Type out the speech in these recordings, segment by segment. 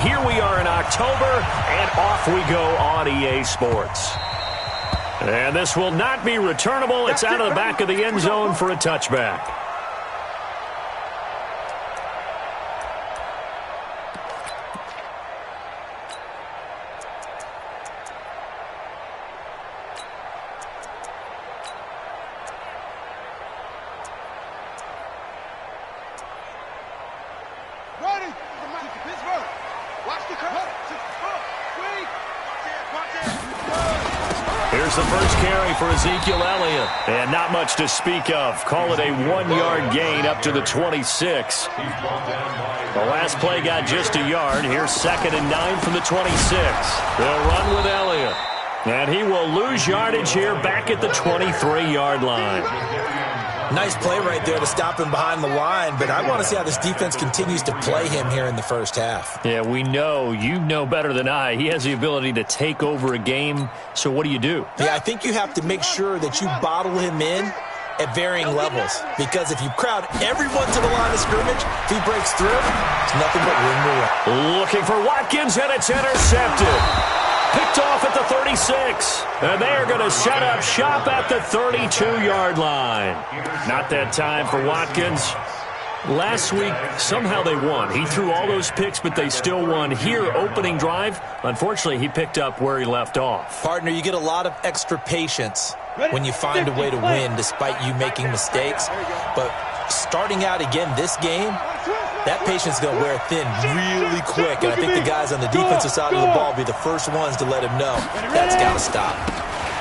Here we are in October, and off we go on EA Sports. And this will not be returnable. It's out of the back of the end zone for a touchback. Here's the first carry for Ezekiel Elliott. And not much to speak of. Call it a 1-yard gain up to the 26. The last play got just a yard. Here's 2nd and 9 from the 26. They'll run with Elliott. And he will lose yardage here back at the 23-yard line. Nice play right there to stop him behind the line, but I want to see how this defense continues to play him here in the first half. Yeah, we know. You know better than I. He has the ability to take over a game, so what do you do? Yeah, I think you have to make sure that you bottle him in at varying levels, because if you crowd everyone to the line of scrimmage, if he breaks through, it's nothing but room to run. Looking for Watkins, and it's intercepted. Picked off at the 36. And they are going to set up shop at the 32-yard line. Not that time for Watkins. Last week, somehow they won. He threw all those picks, but they still won. Here, opening drive, unfortunately, he picked up where he left off. Partner, you get a lot of extra patience when you find a way to win despite you making mistakes. But starting out again this game, that patience is going to wear thin really quick. And I think the guys on the defensive side of the ball will be the first ones to let him know that's got to stop.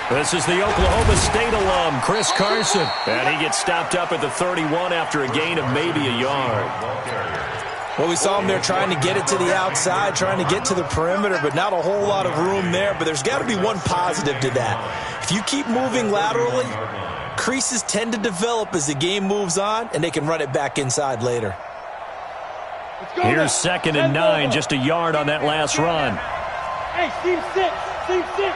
This is the Oklahoma State alum, Chris Carson. And he gets stopped up at the 31 after a gain of maybe a yard. Well, we saw him there trying to get it to the outside, trying to get to the perimeter, but not a whole lot of room there. But there's got to be one positive to that. If you keep moving laterally, creases tend to develop as the game moves on, and they can run it back inside later. Here's 2nd and 9, just a yard on that last run. Hey, Steve 6, Steve 6.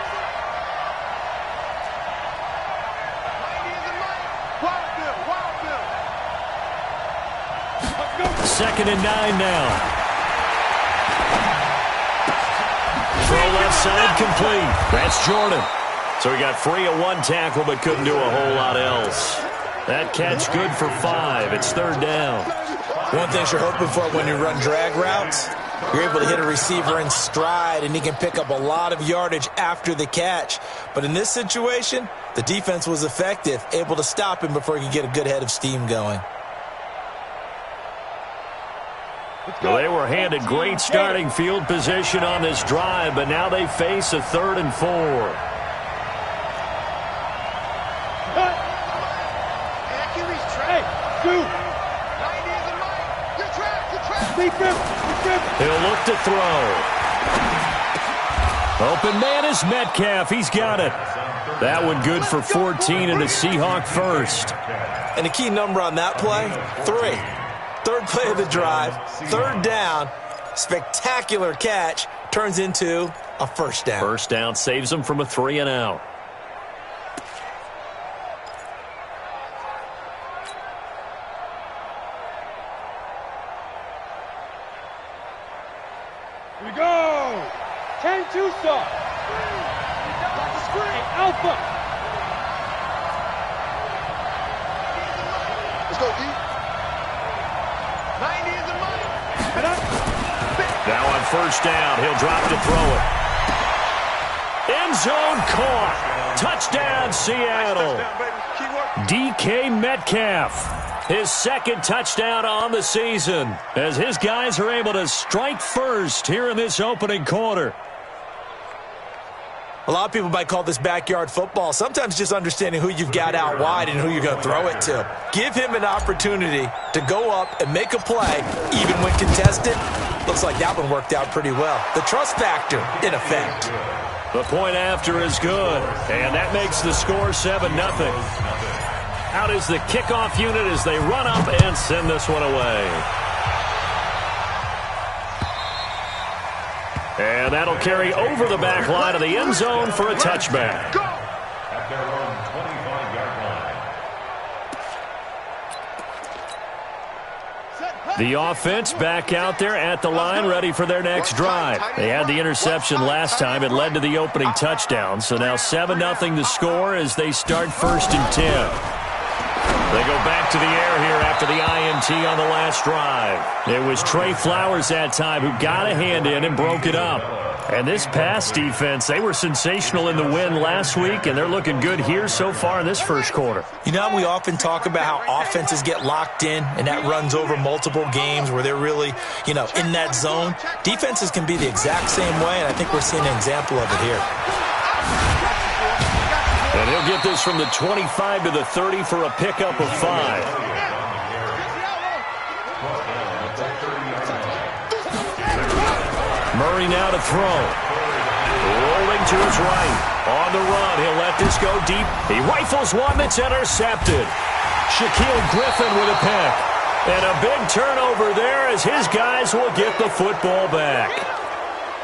2nd and 9 now. Throw left side complete. That's Jordan. So he got free of one tackle but couldn't do a whole lot else. That catch good for 5. It's 3rd down. One thing you're hoping for when you run drag routes, you're able to hit a receiver in stride and he can pick up a lot of yardage after the catch. But in this situation, the defense was effective, able to stop him before he could get a good head of steam going. Well, they were handed great starting field position on this drive, but now they face a 3rd and 4. He'll look to throw. Open man is Metcalf. He's got it. That one good for 14 and a Seahawk first. And the key number on that play, 3. 3rd play of the drive, 3rd down, spectacular catch, turns into a 1st down. 1st down saves them from a 3 and out. Here we go. 10-2 stop. Alpha. Let's go, D. 90 is the money. Now on 1st down, he'll drop to throw it. End zone caught. Touchdown, Seattle. DK Metcalf, his 2nd touchdown on the season, as his guys are able to strike first here in this opening quarter. A lot of people might call this backyard football. Sometimes just understanding who you've got out wide and who you're going to throw it to. Give him an opportunity to go up and make a play, even when contested. Looks like that one worked out pretty well. The trust factor in effect. The point after is good, and that makes the score 7-0. Out is the kickoff unit as they run up and send this one away. And that'll carry over the back line of the end zone for a touchback. At their own 25-yard line. The offense back out there at the line, ready for their next drive. They had the interception last time. It led to the opening touchdown. So now 7-0 to score as they start 1st and 10. They go back to the air here after the INT on the last drive. It was Trey Flowers that time who got a hand in and broke it up. And this pass defense, they were sensational in the win last week, and they're looking good here so far in this first quarter. You know, we often talk about how offenses get locked in, and that runs over multiple games where they're really, in that zone. Defenses can be the exact same way, and I think we're seeing an example of it here. And he'll get this from the 25 to the 30 for a pickup of 5. Murray now to throw. Rolling to his right. On the run, he'll let this go deep. He rifles one that's intercepted. Shaquille Griffin with a pick. And a big turnover there as his guys will get the football back.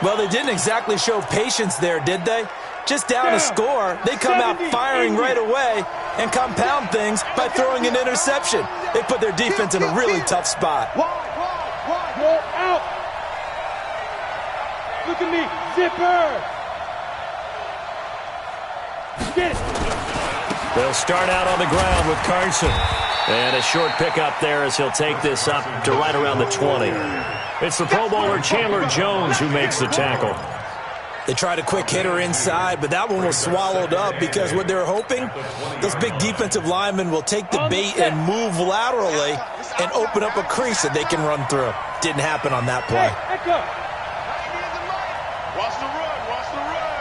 Well, they didn't exactly show patience there, did they? Just down a score, they come out firing right away and compound things by throwing an interception. They put their defense in a really tough spot. Out. Look at me, zipper. Get it. They'll start out on the ground with Carson. And a short pickup there as he'll take this up to right around the 20. It's the Pro Bowler Chandler Jones who makes the tackle. They tried a quick hitter inside, but that one was swallowed up because what they're hoping, those big defensive linemen will take the bait and move laterally and open up a crease that they can run through. Didn't happen on that play. Hey, back up. Watch the run. Watch the run.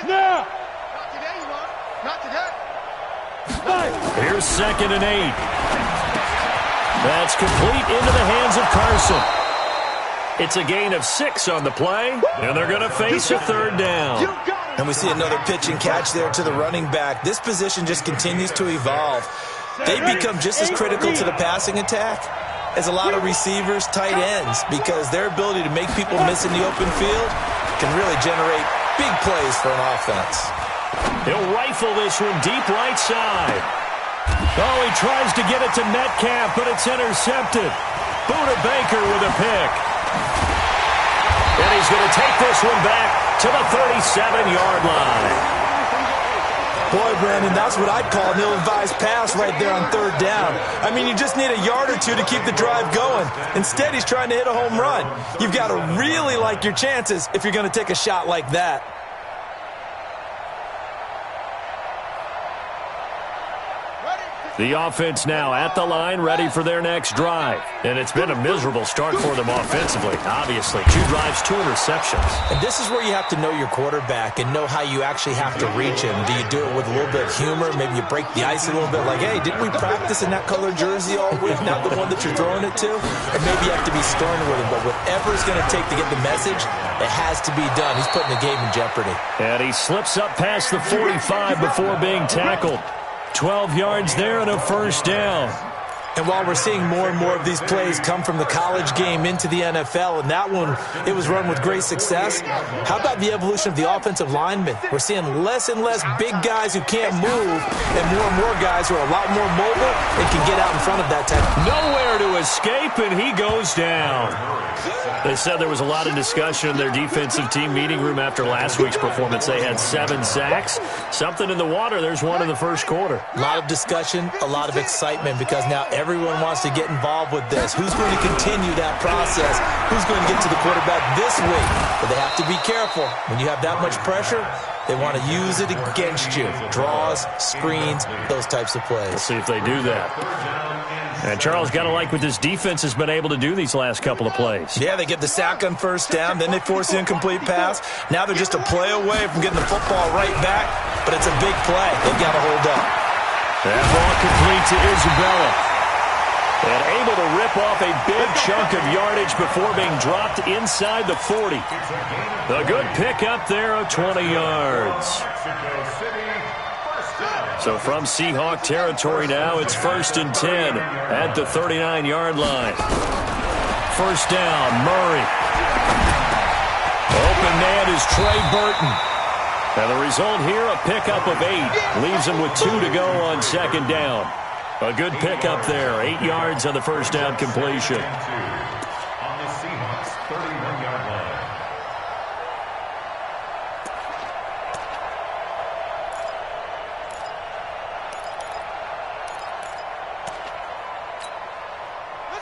Now. Not today, man. Not today. Here's 2nd and 8. That's complete into the hands of Carson. It's a gain of 6 on the play, and they're going to face a 3rd down. And we see another pitch and catch there to the running back. This position just continues to evolve. They become just as critical to the passing attack as a lot of receivers, tight ends, because their ability to make people miss in the open field can really generate big plays for an offense. He'll rifle this one deep right side. Oh, he tries to get it to Metcalf, but it's intercepted. Buda Baker with a pick. And he's going to take this one back to the 37-yard line. Boy, Brandon, that's what I'd call an ill-advised pass right there on 3rd down. I mean, you just need a yard or two to keep the drive going. Instead, he's trying to hit a home run. You've got to really like your chances if you're going to take a shot like that. The offense now at the line, ready for their next drive. And it's been a miserable start for them offensively, obviously. 2 drives, 2 interceptions. And this is where you have to know your quarterback and know how you actually have to reach him. Do you do it with a little bit of humor? Maybe you break the ice a little bit like, hey, didn't we practice in that color jersey all week, not the one that you're throwing it to? Or maybe you have to be stern with him. But whatever it's going to take to get the message, it has to be done. He's putting the game in jeopardy. And he slips up past the 45 before being tackled. 12 yards there and a 1st down. And while we're seeing more and more of these plays come from the college game into the NFL, and that one, it was run with great success, how about the evolution of the offensive linemen? We're seeing less and less big guys who can't move and more guys who are a lot more mobile and can get out in front of that type. Nowhere to escape, and he goes down. They said there was a lot of discussion in their defensive team meeting room after last week's performance. They had 7 sacks. Something in the water. There's one in the first quarter. A lot of discussion, a lot of excitement, because now everyone wants to get involved with this. Who's going to continue that process? Who's going to get to the quarterback this week? But they have to be careful. When you have that much pressure, they want to use it against you. Draws, screens, those types of plays. Let's see if they do that. And Charles, got to like what this defense has been able to do these last couple of plays. Yeah, they get the sack on 1st down, then they force the incomplete pass. Now they're just a play away from getting the football right back, but it's a big play. They've got to hold up. That ball complete to Isabella. And able to rip off a big chunk of yardage before being dropped inside the 40. A good pickup there of 20 yards. So from Seahawk territory now, it's 1st and 10 at the 39-yard line. 1st down, Murray. Open man is Trey Burton. And the result here, a pickup of 8. Leaves him with 2 to go on second down. A good pickup there. 8 yards on the first down completion. On the Seahawks 31-yard line.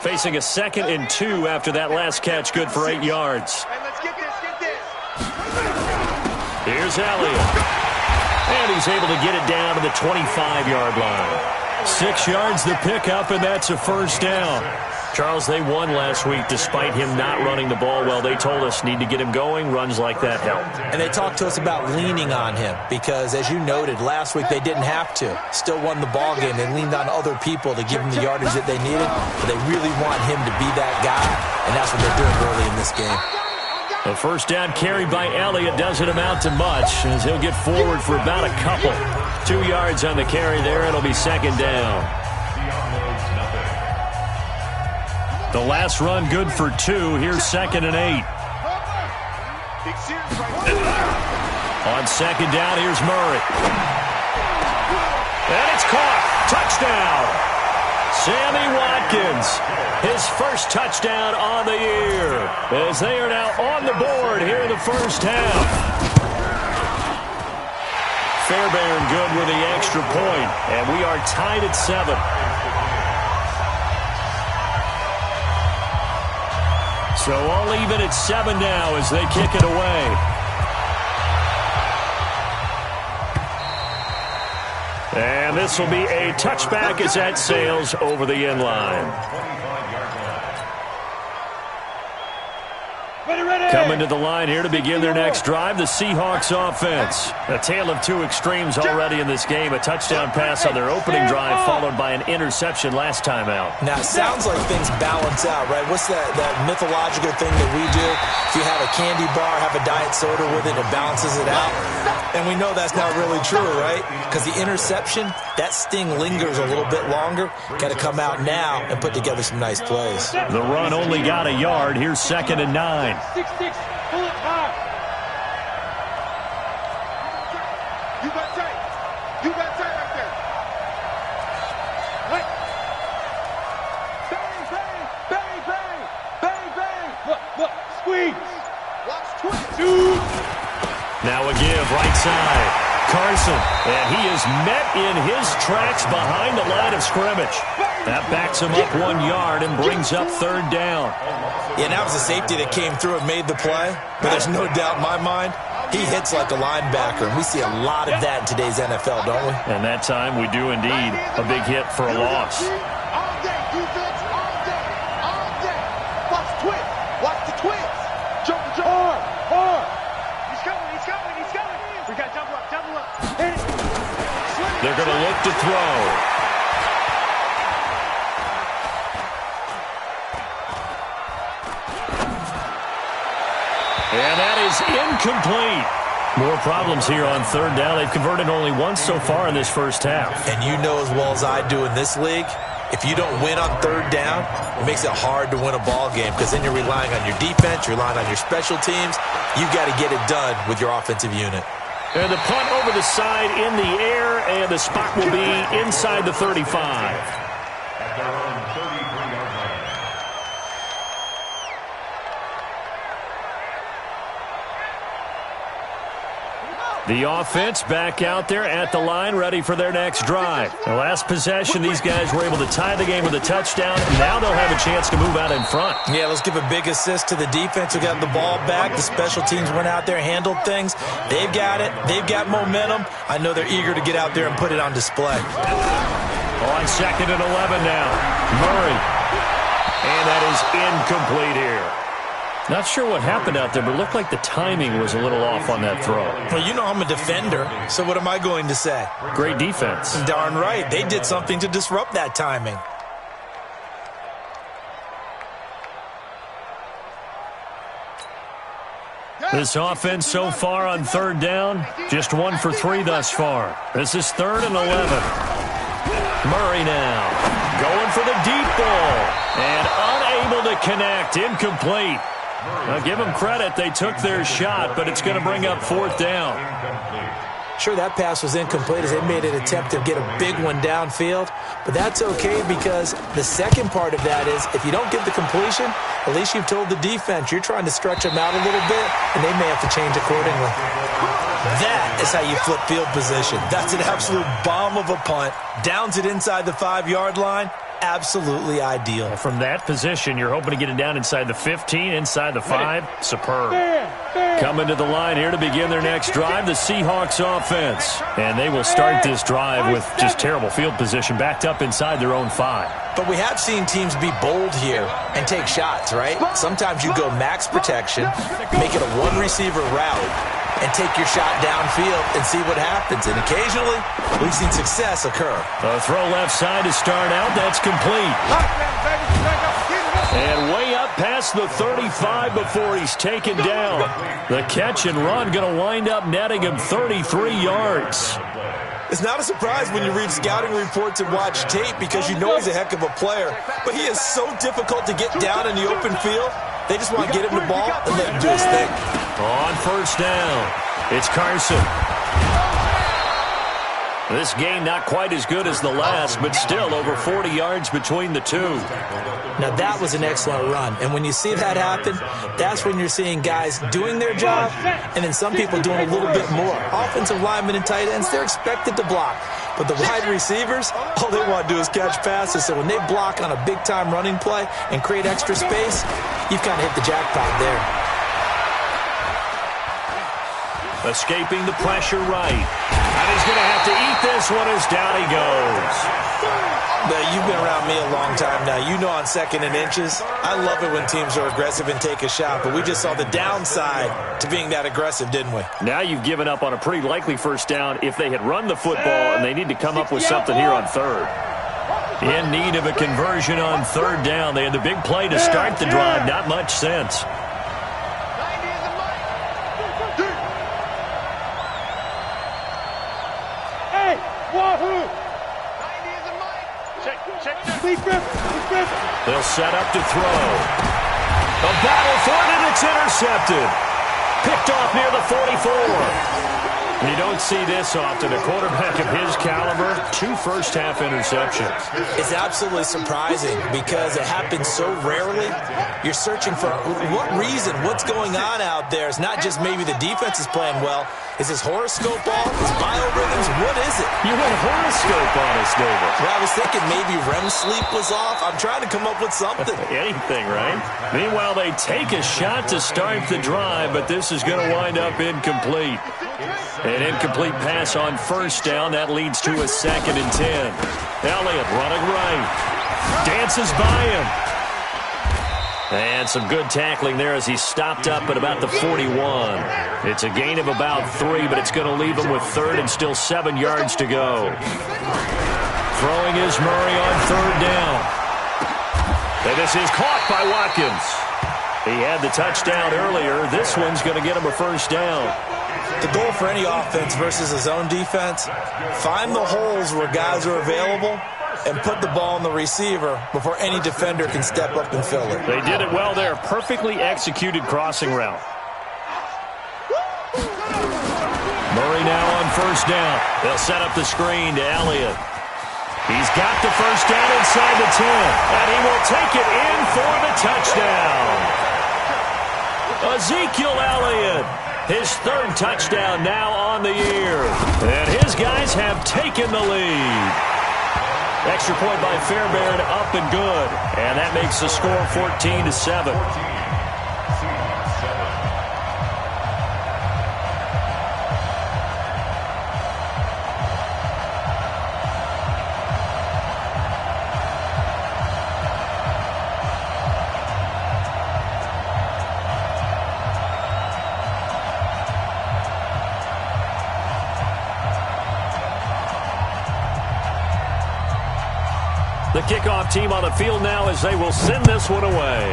Facing a 2nd and 2 after that last catch, good for 8 yards. Hey, let's get this, get this. Here's Elliott. And he's able to get it down to the 25-yard line. 6 yards the pickup, and that's a first down. Charles, they won last week despite him not running the ball well. They told us need to get him going. Runs like that help. And they talked to us about leaning on him because, as you noted, last week they didn't have to. Still won the ball game. They leaned on other people to give him the yardage that they needed. But they really want him to be that guy, and that's what they're doing early in this game. The first down carried by Elliott doesn't amount to much as he'll get forward for about a couple. 2 yards on the carry there. It'll be second down. The last run good for 2. Here's 2nd and 8. On second down, here's Murray. And it's caught. Touchdown. Sammy Watkins. His first touchdown on the year. As they are now on the board here in the first half. Fairbairn good with the extra point. And we are tied at 7. So all even at 7 now as they kick it away. And this will be a touchback as that sails over the end line. Coming to the line here to begin their next drive, the Seahawks offense. A tale of 2 extremes already in this game. A touchdown pass on their opening drive followed by an interception last time out. Now, it sounds like things balance out, right? What's that mythological thing that we do? If you have a candy bar, have a diet soda with it, it balances it out. And we know that's not really true, right? Because the interception, that sting lingers a little bit longer. Got to come out now and put together some nice plays. The run only got a yard. Here's 2nd and 9. 6-6, pull it high. You got tight. You got tight right there. Right. Bang, bang, bang, bang, bang, bang. Look, squeeze. Watch twist. Dude. Now a give, right side. Carson, and he is met in his tracks behind the line of scrimmage. That backs him up 1 yard and brings up 3rd down. Yeah, that was a safety that came through and made the play. But there's no doubt in my mind, he hits like a linebacker. And we see a lot of that in today's NFL, don't we? And that time we do indeed. A big hit for a loss. All day, defense, all day, all day. Watch the twist. Watch the twist. Jump. Hard. He's coming. We got double up. They're going to look to throw. And that is incomplete. More problems here on 3rd down. They've converted only once so far in this first half. And you know as well as I do in this league, if you don't win on 3rd down, it makes it hard to win a ball game because then you're relying on your defense, you're relying on your special teams. You've got to get it done with your offensive unit. And the punt over the side in the air, and the spot will be inside the 35. At their own 33-yard line. The offense back out there at the line, ready for their next drive. The last possession, these guys were able to tie the game with a touchdown. Now they'll have a chance to move out in front. Yeah, let's give a big assist to the defense who got the ball back. The special teams went out there, handled things. They've got it. They've got momentum. I know they're eager to get out there and put it on display. On 2nd and 11 now. Murray. And that is incomplete here. Not sure what happened out there, but it looked like the timing was a little off on that throw. Well, you know I'm a defender, so what am I going to say? Great defense. Darn right. They did something to disrupt that timing. This offense so far on 3rd down, just 1 for 3 thus far. This is 3rd and 11. Murray now going for the deep ball and unable to connect. Incomplete. Now, give them credit. They took their shot, but it's going to bring up 4th down. Sure, that pass was incomplete as they made an attempt to get a big one downfield, but that's okay because the second part of that is if you don't get the completion, at least you've told the defense you're trying to stretch them out a little bit, and they may have to change accordingly. That is how you flip field position. That's an absolute bomb of a punt. Downs it inside the 5-yard line. Absolutely ideal. From that position, you're hoping to get it down inside the 15, inside the 5. Superb. Coming to the line here to begin their next drive, the Seahawks offense. And they will start this drive with just terrible field position backed up inside their own 5. But we have seen teams be bold here and take shots, right? Sometimes you go max protection, make it a one-receiver route, and take your shot downfield and see what happens. And occasionally, we've seen success occur. A throw left side to start out. That's complete. And way up past the 35 before he's taken down. The catch and run going to wind up netting him 33 yards. It's not a surprise when you read scouting reports and watch tape because you know he's a heck of a player. But he is so difficult to get down in the open field. They just want to get him the ball and let him do his thing. On 1st down, it's Carson. This game not quite as good as the last, but still over 40 yards between the two. Now, that was an excellent run. And when you see that happen, that's when you're seeing guys doing their job and then some people doing a little bit more. Offensive linemen and tight ends, they're expected to block. But the wide receivers, all they want to do is catch passes. So when they block on a big-time running play and create extra space, you've kind of hit the jackpot there. Escaping the pressure right. And he's going to have to eat this one as down he goes. Now, you've been around me a long time now. You know on 2nd and inches, I love it when teams are aggressive and take a shot. But we just saw the downside to being that aggressive, didn't we? Now you've given up on a pretty likely 1st down if they had run the football, and they need to come up with something here on 3rd. In need of a conversion on 3rd down. They had the big play to start the drive. Not much sense. They'll set up to throw. A battle for it, and it's intercepted. Picked off near the 44. You don't see this often. A quarterback of his caliber, 2 first-half interceptions. It's absolutely surprising because it happens so rarely. You're searching for what reason, what's going on out there. It's not just maybe the defense is playing well. Is his horoscope off? His biorhythms? What is it? You went horoscope on us, David. Well, I was thinking maybe REM sleep was off. I'm trying to come up with something. Anything, right? Meanwhile, they take a shot to start the drive, but this is going to wind up incomplete. An incomplete pass on 1st down. That leads to a 2nd and 10. Elliott running right. Dances by him. And some good tackling there as he stopped up at about the 41. It's a gain of about 3, but it's going to leave him with 3rd and still 7 yards to go. Throwing is Murray on 3rd down. And this is caught by Watkins. He had the touchdown earlier. This one's going to get him a 1st down. The goal for any offense versus his own defense, find the holes where guys are available and put the ball on the receiver before any defender can step up and fill it. They did it well there. Perfectly executed crossing route. Murray now on 1st down. They'll set up the screen to Elliott. He's got the 1st down inside the 10, and he will take it in for the touchdown. Ezekiel Elliott. His 3rd touchdown now on the year. And his guys have taken the lead. Extra point by Fairbairn, up and good. And that makes the score 14-7. The kickoff team on the field now as they will send this one away.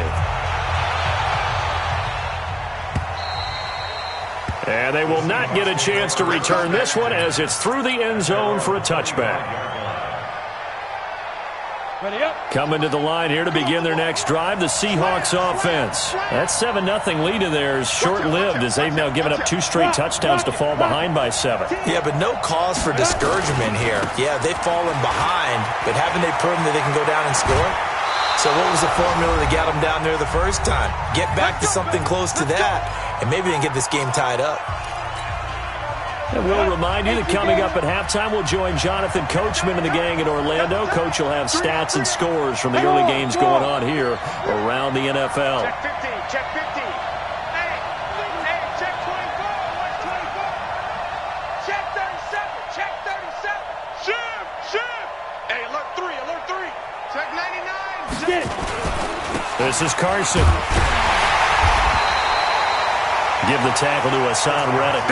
And they will not get a chance to return this one as it's through the end zone for a touchback. Coming to the line here to begin their next drive, the Seahawks offense. That 7-0 lead of theirs short-lived as they've now given up 2 straight touchdowns to fall behind by 7. Yeah, but no cause for discouragement here. Yeah, they've fallen behind, but haven't they proven that they can go down and score? So what was the formula to get them down there the first time? Get back to something close to that, and maybe they can get this game tied up. And we'll remind you that coming up at halftime, we'll join Jonathan Coachman and the gang in Orlando. Coach will have stats and scores from the early games going on here around the NFL. Check 50, check 50. Hey, check 24, what's 24? Check 37, check 37. Shift. Hey, alert 3. Check 99. This is Carson. Give the tackle to Hassan Reddick.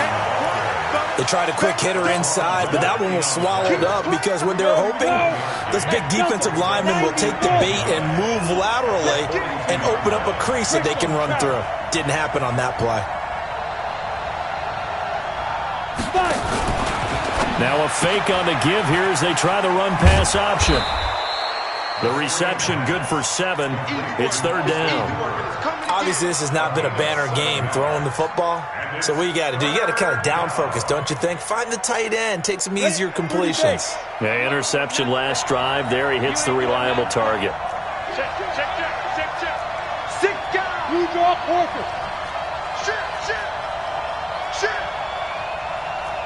They tried a quick hitter inside, but that one was swallowed up because when they're hoping, this big defensive lineman will take the bait and move laterally and open up a crease that they can run through. Didn't happen on that play. Now a fake on the give here as they try the run-pass option. The reception good for 7. It's 3rd down. Obviously, this has not been a banner game throwing the football. So what you got to do, you got to kind of down focus, don't you think? Find the tight end, take some easier completions. Yeah, interception last drive. There he hits the reliable target. Check. Sit down. You draw Parker. Shit.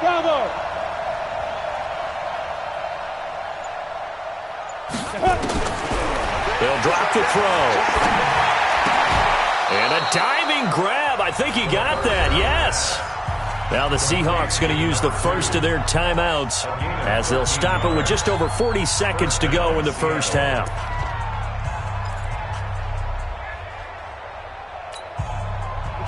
Bravo. They'll drop the throw. And a diving grab. I think he got that. Yes. Now the Seahawks going to use the first of their timeouts as they'll stop it with just over 40 seconds to go in the first half.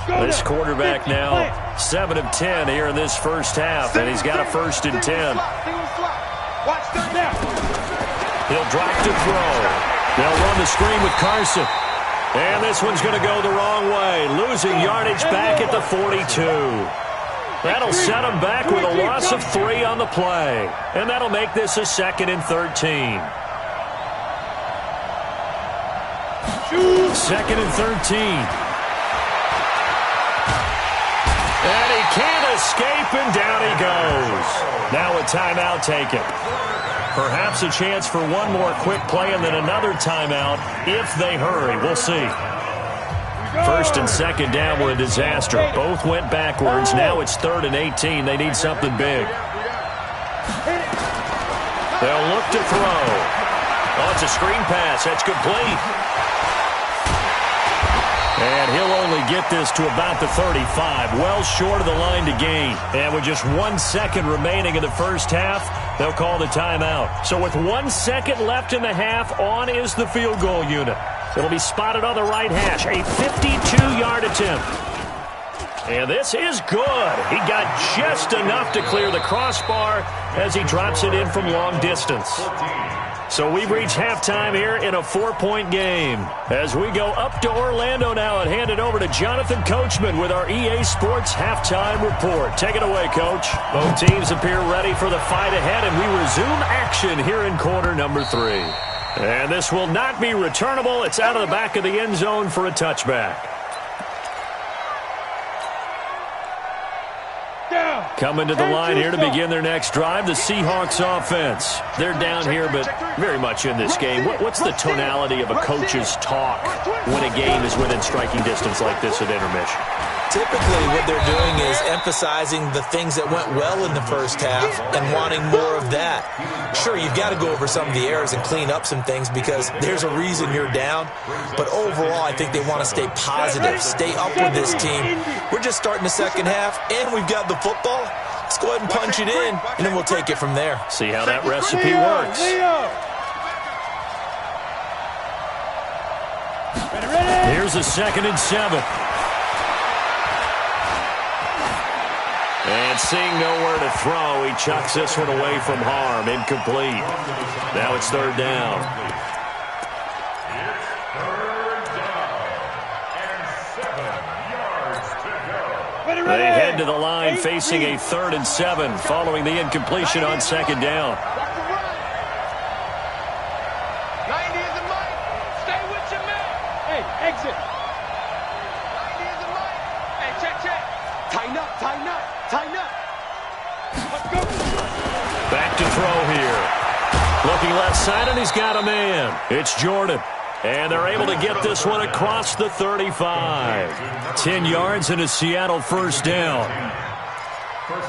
This quarterback now 7 of 10 here in this first half, and he's got a 1st and 10. He'll drop to throw. They'll run the screen with Carson. And this one's going to go the wrong way, losing yardage back at the 42. That'll set him back with a loss of 3 on the play. And that'll make this a 2nd and 13. 2nd and 13. And he can't escape, and down he goes. Now a timeout taken. Perhaps a chance for one more quick play and then another timeout if they hurry. We'll see. 1st and 2nd down were a disaster. Both went backwards. Now it's 3rd and 18. They need something big. They'll look to throw. Oh, it's a screen pass. That's complete. And he'll only get this to about the 35, well short of the line to gain. And with just 1 second remaining in the first half, they'll call the timeout. So with 1 second left in the half, on is the field goal unit. It'll be spotted on the right hash, a 52-yard attempt. And this is good. He got just enough to clear the crossbar as he drops it in from long distance. So we've reached halftime here in a 4-point game. As we go up to Orlando now and hand it over to Jonathan Coachman with our EA Sports Halftime Report. Take it away, Coach. Both teams appear ready for the fight ahead, and we resume action here in quarter number 3. And this will not be returnable. It's out of the back of the end zone for a touchback. Coming to the line here to begin their next drive, the Seahawks offense. They're down here, but very much in this game. What's the tonality of a coach's talk when a game is within striking distance like this at intermission? Typically, what they're doing is emphasizing the things that went well in the first half and wanting more of that. Sure, you've got to go over some of the errors and clean up some things because there's a reason you're down. But overall, I think they want to stay positive, stay up with this team. We're just starting the second half, and we've got the football. Let's go ahead and punch it in, and then we'll take it from there. See how that recipe works. Here's a 2nd and 7. And seeing nowhere to throw, he chucks this one away from harm. Incomplete. Now it's 3rd down. They head to the line facing a 3rd and 7 following the incompletion on 2nd down. Exit. Hey, check. Tighten up. Let's go. Back to throw here. Looking left side, and he's got a man. It's Jordan. And they're able to get this one across the 35. 10 yards and a Seattle first down.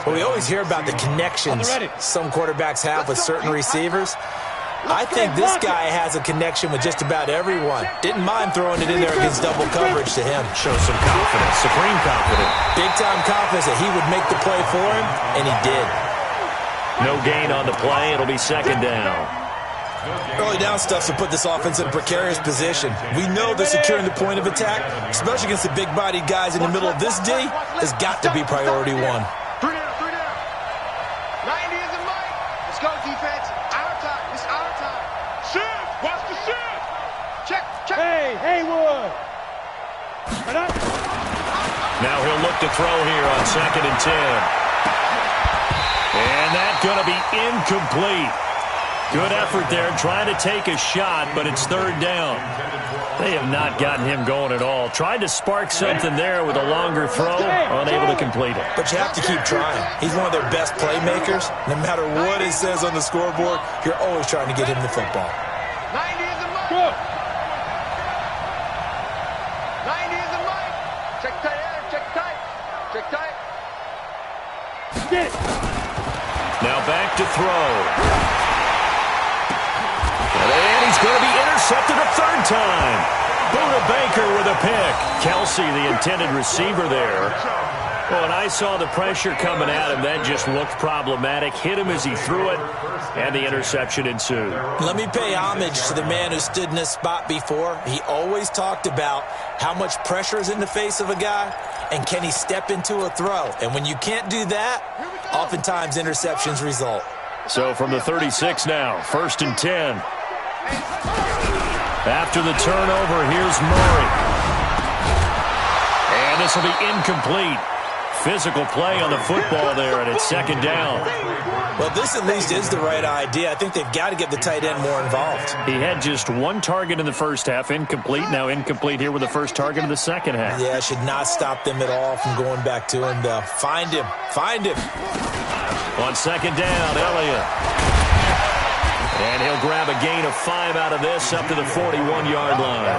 Well, we always hear about the connections some quarterbacks have with certain receivers. I think this guy has a connection with just about everyone. Didn't mind throwing it in there against double coverage to him. Shows some confidence, supreme confidence. Big-time confidence that he would make the play for him, and he did. No gain on the play. It'll be second down. Early down stuff to put this offense in a precarious position. We know that securing the point of attack, especially against the big-bodied guys in the middle of this D, has got to be priority one. 3 down. 90 is a mic. Let's go, defense. Our time. It's our time. Shift. Watch the shift. Check. Hey, Haywood. Now he'll look to throw here on 2nd and 10. And that's going to be incomplete. Good effort there, trying to take a shot, but it's 3rd down. They have not gotten him going at all. Tried to spark something there with a longer throw, unable to complete it. But you have to keep trying. He's one of their best playmakers. No matter what it says on the scoreboard, you're always trying to get him the football. 90 is a mic. Good. 90 is a mic. Check tight. Get it. Now back to throw. And he's going to be intercepted a 3rd time. Buda Baker with a pick. Kelsey, the intended receiver there. Well, when I saw the pressure coming at him, that just looked problematic. Hit him as he threw it, and the interception ensued. Let me pay homage to the man who stood in this spot before. He always talked about how much pressure is in the face of a guy, and can he step into a throw. And when you can't do that, oftentimes interceptions result. So from the 36 now, 1st and 10. After the turnover, here's Murray. And this will be incomplete. Physical play on the football there, and it's 2nd down. Well, this at least is the right idea. I think they've got to get the tight end more involved. He had just 1 target in the first half, incomplete. Now incomplete here with the first target in the second half. Yeah, should not stop them at all from going back to him, though. Find him. On 2nd down, Elliott. And he'll grab a gain of 5 out of this up to the 41-yard line.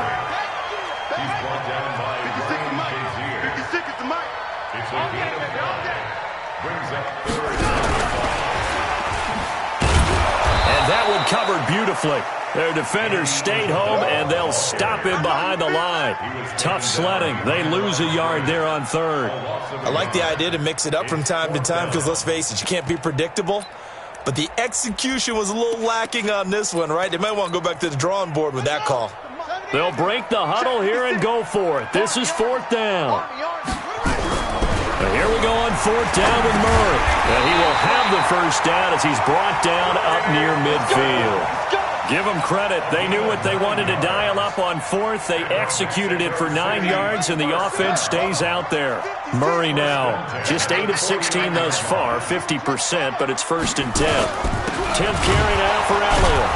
He's brought down by Brian Shazier. 56 is the mic. It's a gain of 5. Brings up 3rd. And that one covered beautifully. Their defenders stayed home, and they'll stop him behind the line. Tough sledding. They lose a yard there on 3rd. I like the idea to mix it up from time to time because, let's face it, you can't be predictable. But the execution was a little lacking on this one, right? They might want to go back to the drawing board with that call. They'll break the huddle here and go for it. This is 4th down. But here we go on 4th down with Murray. And he will have the first down as he's brought down up near midfield. Give them credit. They knew what they wanted to dial up on 4th. They executed it for 9 yards, and the offense stays out there. Murray now, just 8 of 16 thus far, 50%, but it's 1st and 10. 10th carry now for Elliott.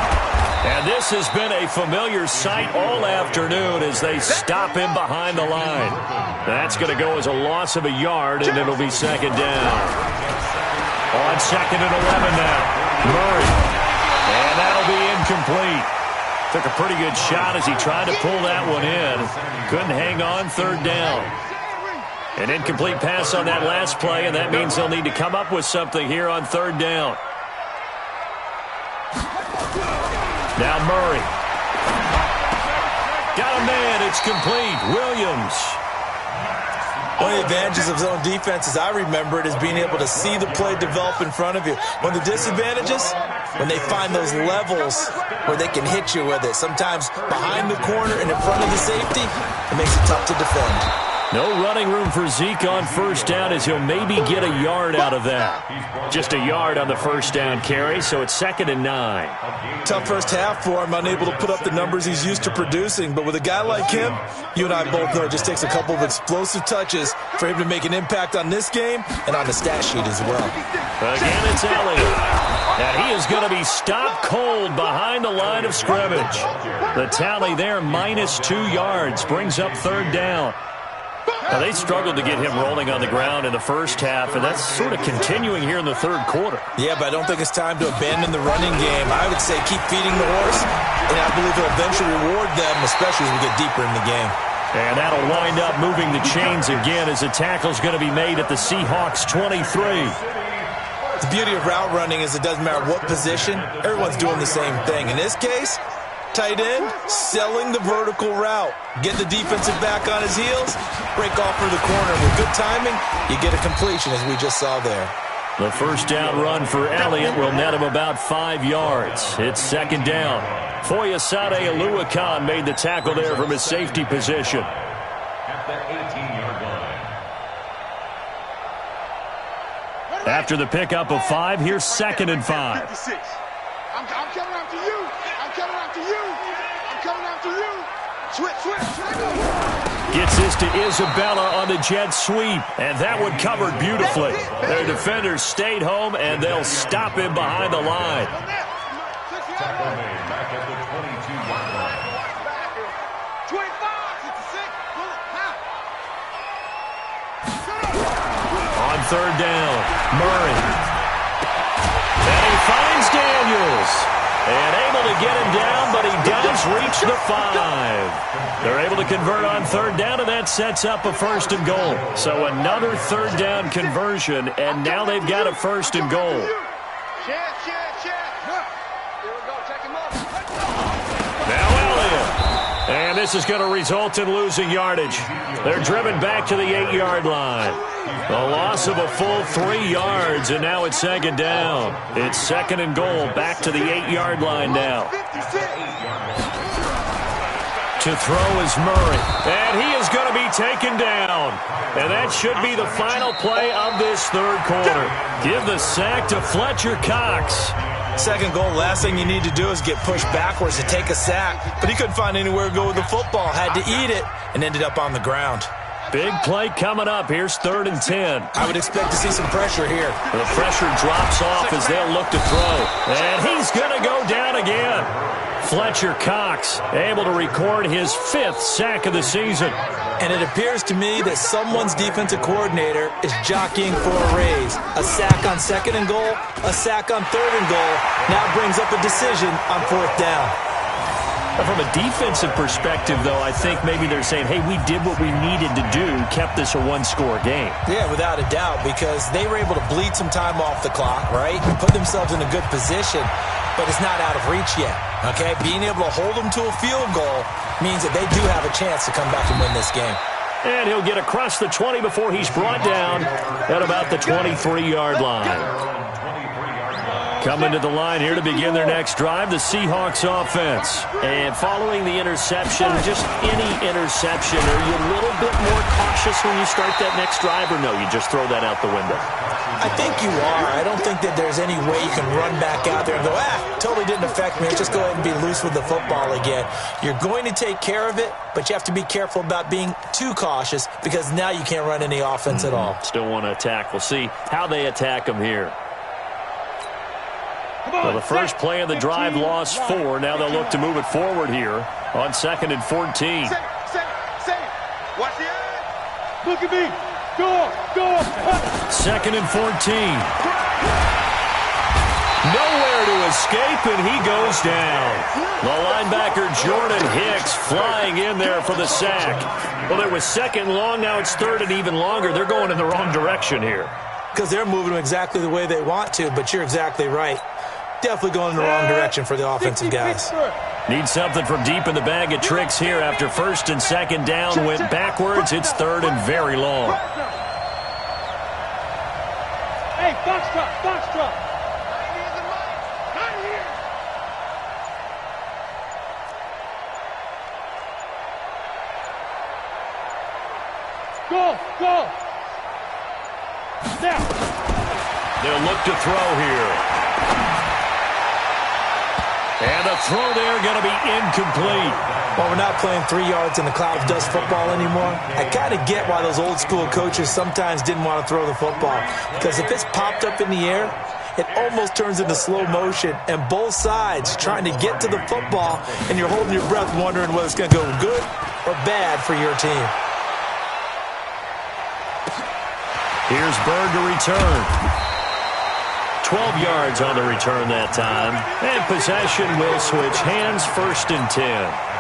And this has been a familiar sight all afternoon as they stop him behind the line. That's going to go as a loss of a yard, and it'll be 2nd down. On 2nd and 11 now, Murray. And that'll be incomplete. Took a pretty good shot as he tried to pull that one in. Couldn't hang on, 3rd down. An incomplete pass on that last play, and that means they'll need to come up with something here on 3rd down. Now Murray. Got a man, it's complete. Williams. One of the advantages of zone defense, as I remember it, is being able to see the play develop in front of you. One of the disadvantages, when they find those levels where they can hit you with it. Sometimes behind the corner and in front of the safety, it makes it tough to defend. No running room for Zeke on 1st down as he'll maybe get a yard out of that. Just a yard on the 1st down carry, so it's 2nd and 9. Tough first half for him, unable to put up the numbers he's used to producing. But with a guy like him, you and I both know it just takes a couple of explosive touches for him to make an impact on this game and on the stat sheet as well. Again, it's Elliott. And he is going to be stopped cold behind the line of scrimmage. The tally there, -2 yards, brings up 3rd down. Now, they struggled to get him rolling on the ground in the first half, and that's sort of continuing here in the 3rd quarter. Yeah, but I don't think it's time to abandon the running game. I would say keep feeding the horse, and I believe it'll eventually reward them, especially as we get deeper in the game. And that'll wind up moving the chains again as the tackle's going to be made at the Seahawks 23. The beauty of route running is it doesn't matter what position, everyone's doing the same thing. In this case, tight end, selling the vertical route. Get the defensive back on his heels, break off for the corner. With good timing, you get a completion, as we just saw there. The first down run for Elliott will net him about 5 yards. It's 2nd down. Foyesade Oluwakan made the tackle there from his safety position. At the 18-yard line. After the pickup of 5, here's 2nd and 5. I'm coming after you. I'm coming after you. I'm coming after you. Switch. Gets this to Isabella on the jet sweep, and that one covered beautifully. Their defenders stayed home, and they'll stop him behind the line. Tackle made back at the 22-yard line. 25, 66. On 3rd down, Murray. And he finds Daniels. And able to get him down, but he does reach the 5. They're able to convert on 3rd down, and that sets up a 1st and goal. So another 3rd down conversion, and now they've got a 1st and goal. Now Elliott. And this is going to result in losing yardage. They're driven back to the 8-yard line. A loss of a full 3 yards, and now it's 2nd down. It's 2nd and goal, back to the 8-yard line now. To throw is Murray, and he is going to be taken down. And that should be the final play of this 3rd quarter. Give the sack to Fletcher Cox. 2nd goal, last thing you need to do is get pushed backwards to take a sack. But he couldn't find anywhere to go with the football, had to eat it, and ended up on the ground. Big play coming up. Here's 3rd and 10. I would expect to see some pressure here. The pressure drops off as they'll look to throw. And he's going to go down again. Fletcher Cox able to record his 5th sack of the season. And it appears to me that someone's defensive coordinator is jockeying for a raise. A sack on 2nd and goal, a sack on 3rd and goal. Now brings up a decision on 4th down. From a defensive perspective, though, I think maybe they're saying, hey, we did what we needed to do, kept this a 1-score game. Yeah, without a doubt, because they were able to bleed some time off the clock, right? Put themselves in a good position, but it's not out of reach yet, okay? Being able to hold them to a field goal means that they do have a chance to come back and win this game. And he'll get across the 20 before he's brought down at about the 23-yard line. Coming to the line here to begin their next drive, the Seahawks offense. And following the interception, just any interception, are you a little bit more cautious when you start that next drive, or no, you just throw that out the window? I think you are. I don't think that there's any way you can run back out there and go, totally didn't affect me. Let's just go ahead and be loose with the football again. You're going to take care of it, but you have to be careful about being too cautious because now you can't run any offense at all. Still want to attack. We'll see how they attack them here. Well, the first play of the drive lost 4. Now they'll look to move it forward here on 2nd and 14. Watch the eye. Look at me. Go. 2nd and 14. Nowhere to escape, and he goes down. The linebacker Jordan Hicks flying in there for the sack. Well, it was 2nd long. Now it's 3rd and even longer. They're going in the wrong direction here. Because they're moving them exactly the way they want to, but you're exactly right. Definitely going in the wrong direction for the offensive guys. Need something from deep in the bag of tricks here after 1st and 2nd down went backwards. It's 3rd and very long. Hey, Foxtrot. Not here. Go. Now. They'll look to throw here. And the throw there going to be incomplete. Well, we're not playing 3 yards in the cloud of dust football anymore. I kind of get why those old school coaches sometimes didn't want to throw the football. Because if it's popped up in the air, it almost turns into slow motion, and both sides trying to get to the football, and you're holding your breath wondering whether it's going to go good or bad for your team. Here's Bird to return. 12 yards on the return that time. And possession will switch hands, 1st and 10.